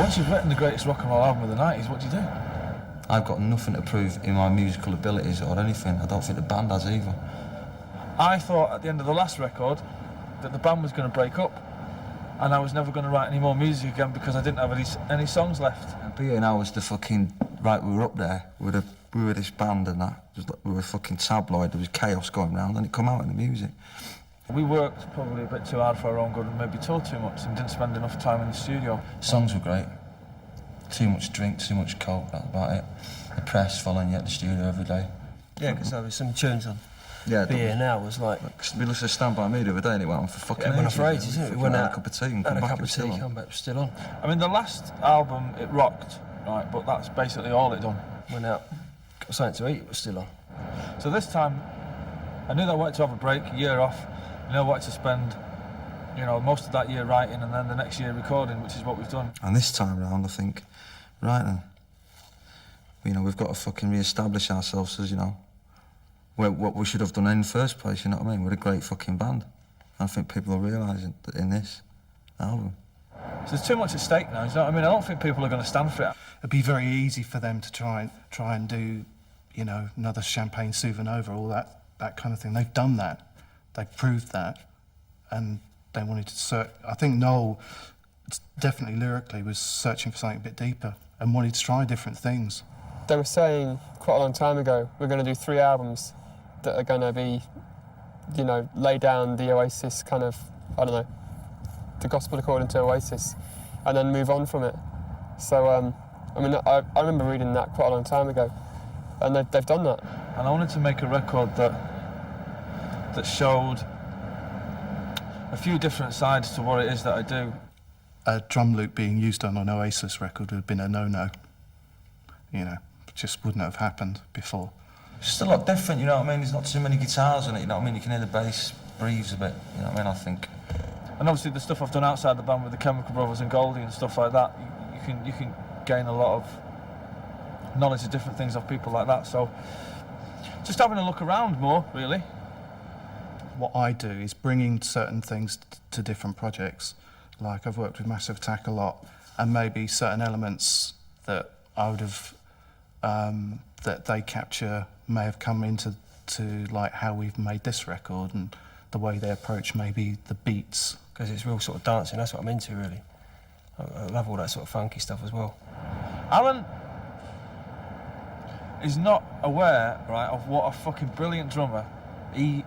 Once you've written the greatest rock and roll album of the 90s, what do you do? I've got nothing to prove in my musical abilities or anything. I don't think the band has either. I thought at the end of the last record that the band was going to break up and I was never going to write any more music again because I didn't have any songs left. And being I was the fucking... Right, we were up there, we were this band and that. We were fucking tabloid, there was chaos going round and it come out in the music. We worked probably a bit too hard for our own good and maybe toured too much and didn't spend enough time in the studio. Songs were great. Too much drink, too much coke, that's about it. The press following you at the studio every day. Yeah, because there was some tunes on. Yeah, Be Here Now was like... We listened to Stand By Me the other day and it went on for fucking ages. It went on for ages, didn't it? We went out, had a cup of tea and had come a back, cup it of was still tea, on. come back, it was still on. I mean, the last album, it rocked, right, but that's basically all it done. Went out, got something to eat, it was still on. So this time, I knew that I wanted to have a break, a year off. I knew I wanted to spend, you know, most of that year writing and then the next year recording, which is what we've done. And this time round, I think, right then, you know, we've got to fucking re-establish ourselves as, you know, what we should have done in the first place, you know what I mean? We're a great fucking band. I think people are realising that in this album. So there's too much at stake now, you know what I mean? I don't think people are going to stand for it. It'd be very easy for them to try and do, you know, another Champagne Supernova, all that kind of thing. They've done that. They've proved that. And they wanted to search. I think Noel, definitely lyrically, was searching for something a bit deeper and wanted to try different things. They were saying quite a long time ago, we're going to do 3 albums that are going to be, you know, lay down the Oasis kind of, I don't know, the gospel according to Oasis, and then move on from it. So, I mean, I remember reading that quite a long time ago, and they've done that. And I wanted to make a record that showed a few different sides to what it is that I do. A drum loop being used on an Oasis record would have been a no-no. You know, it just wouldn't have happened before. It's just a lot different, you know what I mean? There's not too many guitars in it, you know what I mean? You can hear the bass breathes a bit, you know what I mean, I think. And obviously the stuff I've done outside the band with the Chemical Brothers and Goldie and stuff like that, you can gain a lot of knowledge of different things of people like that. So just having a look around more, really. What I do is bringing certain things to different projects. Like I've worked with Massive Attack a lot, and maybe certain elements that I would have, that they capture may have come into like how we've made this record and the way they approach maybe the beats. Because it's real sort of dancing, that's what I'm into really. I love all that sort of funky stuff as well. Alan is not aware, right, of what a fucking brilliant drummer he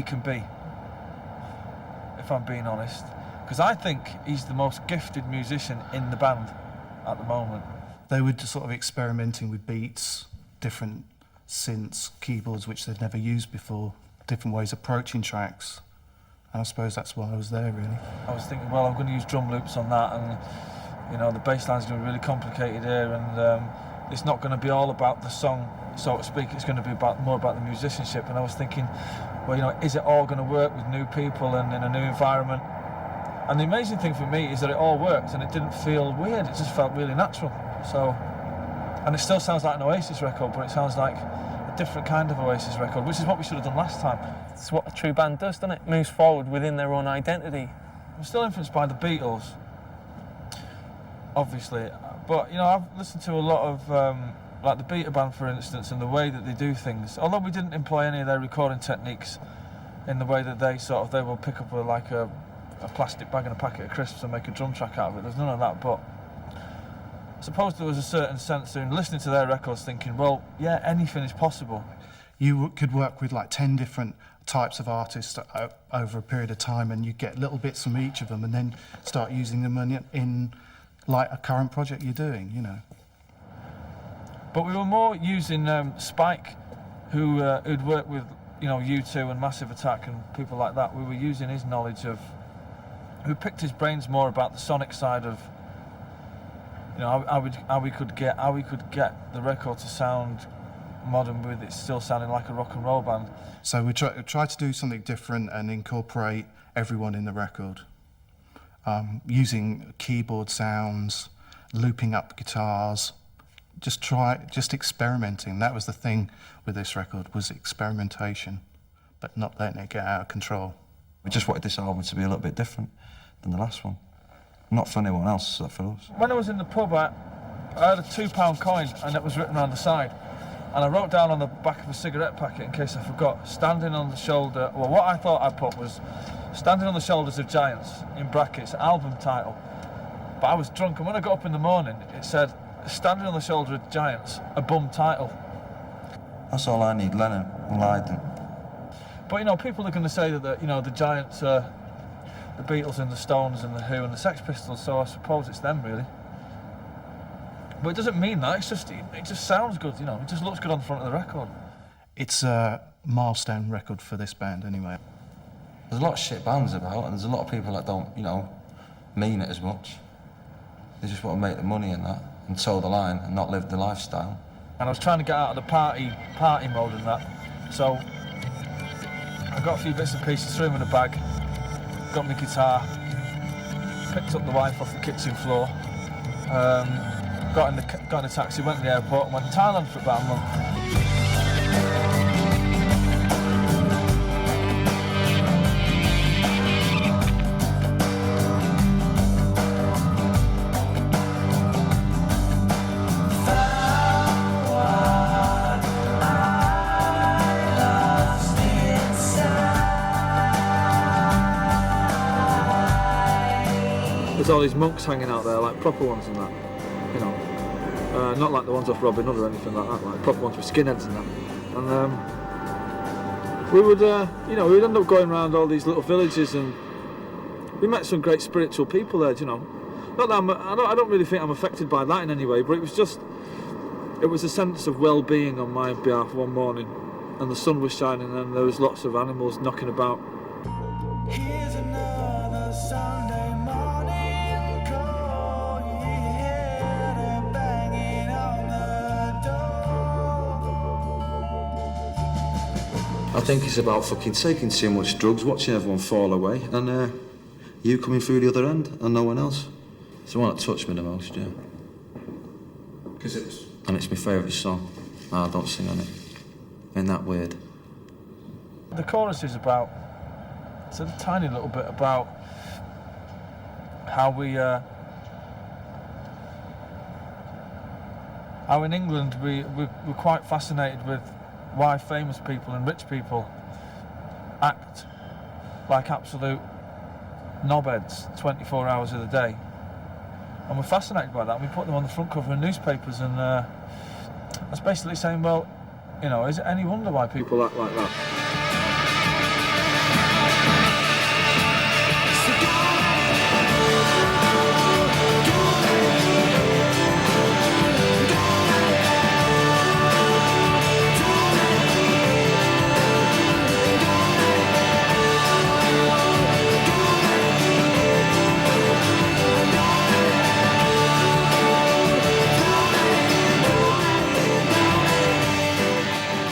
can be, if I'm being honest. Because I think he's the most gifted musician in the band at the moment. They were just sort of experimenting with beats, different synths, keyboards which they'd never used before, different ways of approaching tracks. And I suppose that's why I was there, really. I was thinking, well, I'm going to use drum loops on that, and you know, the bass line's going to be really complicated here, and it's not going to be all about the song, so to speak. It's going to be more about the musicianship. And I was thinking, well, you know, is it all going to work with new people and in a new environment? And the amazing thing for me is that it all worked, and it didn't feel weird. It just felt really natural. So, and it still sounds like an Oasis record, but it sounds like a different kind of Oasis record, which is what we should have done last time. It's what a true band does, doesn't it? Moves forward within their own identity. I'm still influenced by the Beatles, obviously, but you know, I've listened to a lot of like the Beta Band, for instance, and the way that they do things. Although we didn't employ any of their recording techniques in the way that they will pick up a plastic bag and a packet of crisps and make a drum track out of it. There's none of that, but I suppose there was a certain sense in listening to their records thinking, well, yeah, anything is possible. You could work with like 10 different types of artists over a period of time, and you get little bits from each of them and then start using them in like a current project you're doing, you know. But we were more using Spike, who'd worked with, you know, U2 and Massive Attack and people like that. We were using his knowledge of, who picked his brains more about the sonic side of, you know, how we could get the record to sound modern with it still sounding like a rock and roll band. So we try to do something different and incorporate everyone in the record, using keyboard sounds, looping up guitars, just experimenting. That was the thing with this record, was experimentation, but not letting it get out of control. We just wanted this album to be a little bit different than the last one. Not for anyone else, so for us. When I was in the pub, I had a £2 coin and it was written around the side. And I wrote down on the back of a cigarette packet, in case I forgot, standing on the shoulder, well, what I thought I put was standing on the shoulders of giants, in brackets, album title. But I was drunk, and when I got up in the morning, it said, standing on the shoulder of giants, a bum title. That's all I need, Lennon and Lydon. But, you know, people are going to say that, you know, the giants are the Beatles and the Stones and the Who and the Sex Pistols, so I suppose it's them, really. But it doesn't mean that, it just sounds good, you know, it just looks good on the front of the record. It's a milestone record for this band anyway. There's a lot of shit bands about, and there's a lot of people that don't, you know, mean it as much. They just want to make the money and that, and toe the line, and not live the lifestyle. And I was trying to get out of the party mode and that, so I got a few bits and pieces, threw them in a bag, got my guitar, picked up the wife off the kitchen floor, got in a taxi, went to the airport, and went to Thailand for about a month. There's all these monks hanging out there, like proper ones and that, you know. Not like the ones off Robin Hood or anything like that, like proper ones with skinheads and that. And we would, you know, we would end up going around all these little villages, and we met some great spiritual people there, you know. Not that I don't really think I'm affected by that in any way, but it was a sense of well-being on my behalf one morning, and the sun was shining, and there was lots of animals knocking about. Here's another Sunday morning call. You hear the banging on the door. I think it's about fucking taking too much drugs, watching everyone fall away, and you coming through the other end, and no one else. It's the one that touched me the most, yeah. Because it was... And it's my favourite song. I don't sing on it. Ain't that weird? The chorus is about, it's a tiny little bit about how how in England we're quite fascinated with why famous people and rich people act like absolute knobheads 24 hours of the day. And we're fascinated by that, and we put them on the front cover of newspapers, and that's basically saying, well, you know, is it any wonder why people act like that?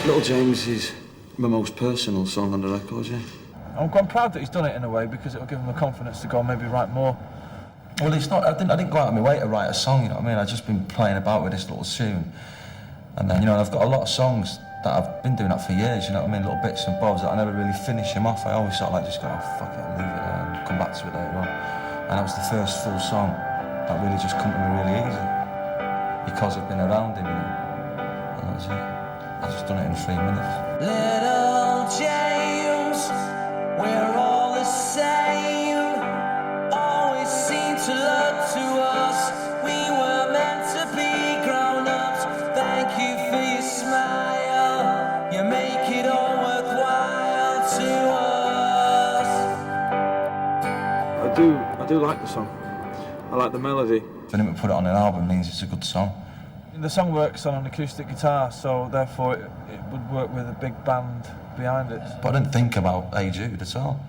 Little James is my most personal song on the record, yeah. I'm proud that he's done it in a way, because it'll give him the confidence to go and maybe write more. Well, it's not. I didn't go out of my way to write a song. You know what I mean? I've just been playing about with this little tune, and then, you know, I've got a lot of songs that I've been doing that for years. You know what I mean? Little bits and bobs that I never really finish them off. I always sort of like just go, oh, fuck it, I'll leave it there and come back to it later on. And that was the first full song that really just come to me really easy, because I've been around him, you know. And that's it. I just done it in 3 minutes. Little James, we're all the same. Always seem to look to us. We were meant to be grown-ups. Thank you for your smile. You make it all worthwhile to us. I do like the song. I like the melody. For him to put it on an album means it's a good song. The song works on an acoustic guitar, so therefore it would work with a big band behind it. But I didn't think about Hey Jude at all.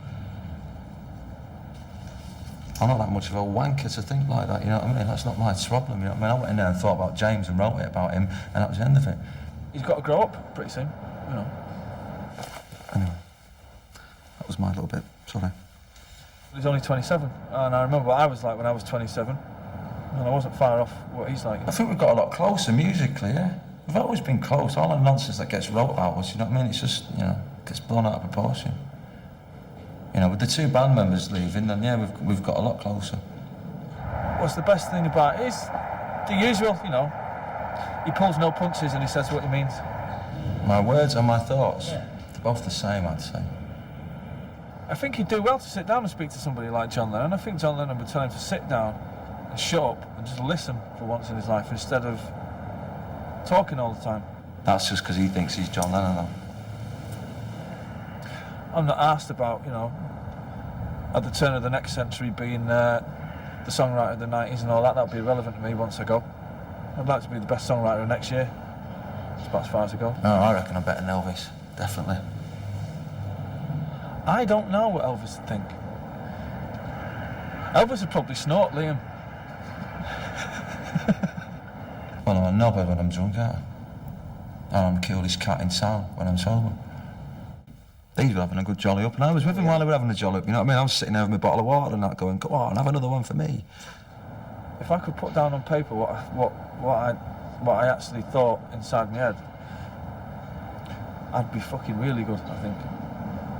I'm not that much of a wanker to think like that, you know what I mean? That's not my problem, you know what I mean? I went in there and thought about James and wrote it about him, and that was the end of it. He's got to grow up pretty soon, you know. Anyway, that was my little bit, sorry. He's only 27, and I remember what I was like when I was 27, and I wasn't far off what he's like. I think we've got a lot closer musically, yeah? We've always been close. All the nonsense that gets wrote about us, you know what I mean? It's just, you know, gets blown out of proportion. You know, with the two band members leaving, then yeah, we've got a lot closer. what's the best thing about it is the usual, you know. He pulls no punches and he says what he means. My words and my thoughts, they're both the same, I'd say. I think he'd do well to sit down and speak to somebody like John Lennon. I think John Lennon would tell him to sit down and shut up and just listen for once in his life instead of talking all the time. That's just because he thinks he's John Lennon, though. I'm not asked about, you know, at the turn of the next century being the songwriter of the 90s and all that. That would be irrelevant to me once I go. I'd like to be the best songwriter of next year. That's about as far as I go. No, I reckon I'm better than Elvis, definitely. I don't know what Elvis would think. Elvis would probably snort, Liam. Well, I'm a knobhead when I'm drunk, aren't I? And I'm killed his cat in town when I'm sober. These were having a good jolly up, and I was with him while they were having a jolly up, you know what I mean? I was sitting there with my bottle of water and that going, come on, have another one for me. If I could put down on paper what I actually thought inside my head, I'd be fucking really good, I think.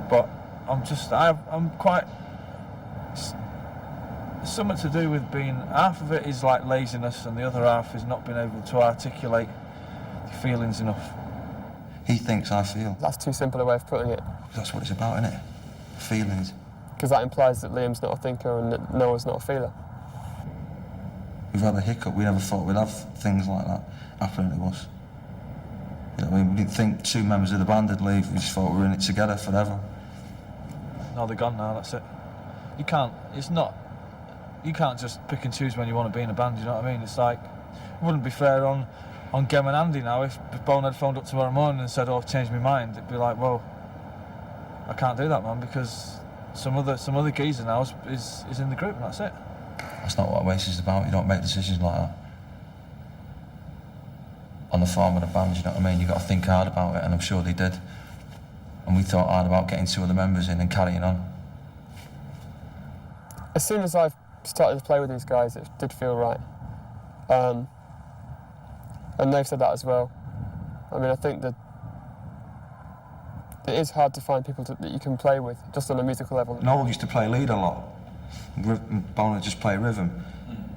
But I'm quite... It's something to do with being... Half of it is like laziness and the other half is not being able to articulate your feelings enough. He thinks I feel. That's too simple a way of putting it. That's what it's about, isn't it? Feelings. Because that implies that Liam's not a thinker and that Noah's not a feeler. We've had a hiccup. We never thought we'd have things like that happening to us. You know what I mean? We didn't think 2 members of the band would leave. We just thought we were in it together forever. No, they're gone now, that's it. You can't just pick and choose when you want to be in a band, you know what I mean? It's like, it wouldn't be fair on Gem and Andy now. If Bonehead phoned up tomorrow morning and said, oh, I've changed my mind, it'd be like, well, I can't do that, man, because some other geezer now is in the group and that's it. That's not what Oasis is about. You don't make decisions like that. On the form of the band, you know what I mean? You've got to think hard about it, and I'm sure they did. And we thought hard about getting 2 other members in and carrying on. As soon as I started to play with these guys, it did feel right. And they've said that as well. I mean, I think that it is hard to find people that you can play with, just on a musical level. Noel used to play lead a lot. Bonehead just play rhythm.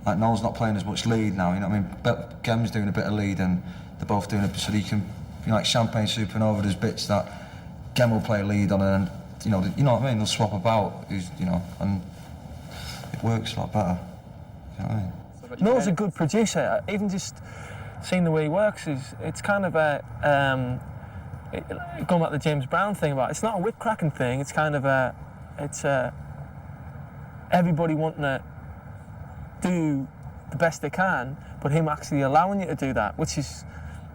Like, Noel's not playing as much lead now, you know what I mean? But Gem's doing a bit of lead and they're both doing it so you can, you know, like Champagne Supernova, there's bits that Gem will play lead on and, you know what I mean? They'll swap about, you know, and it works a lot better. You know what I mean? Noel's a good producer. Even just seeing the way he works it's kind of a going back to the James Brown thing about it's not a whip cracking thing. It's kind of everybody wanting to do the best they can, but him actually allowing you to do that, which is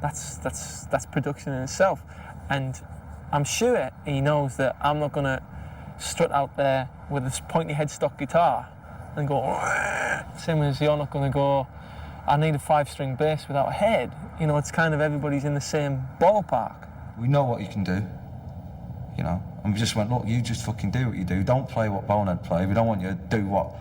that's production in itself. And I'm sure he knows that I'm not going to strut out there with this pointy headstock guitar and go, same as you're not going to go, I need a 5-string bass without a head. You know, it's kind of everybody's in the same ballpark. We know what you can do, you know, and we just went, look, you just fucking do what you do. Don't play what Bonehead play. We don't want you to do what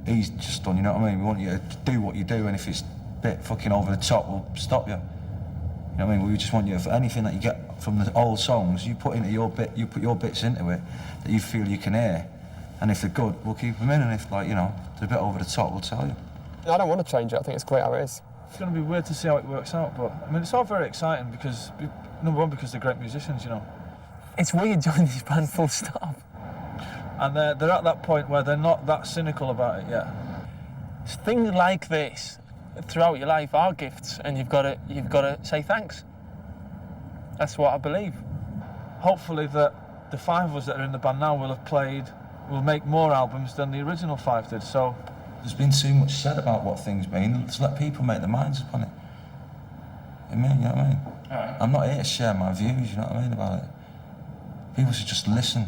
he's just done, you know what I mean? We want you to do what you do, and if it's a bit fucking over the top, we'll stop you. You know what I mean? We just want you, for anything that you get from the old songs, you put into your bit, you put your bits into it that you feel you can hear. And if they're good, we'll keep them in, and if, like, you know, they're a bit over the top, we'll tell you. I don't want to change it. I think it's great how it is. It's going to be weird to see how it works out, but I mean, it's all very exciting because, number one, because they're great musicians, you know. It's weird joining this band full stop. And they're at that point where they're not that cynical about it yet. Things like this throughout your life are gifts, and you've got to say thanks. That's what I believe. Hopefully that the 5 of us that are in the band now will make more albums than the original 5 did, so... There's been too much said about what things mean. Just let people make their minds up on it. You know what I mean? Right. I'm not here to share my views, you know what I mean, about it. People should just listen.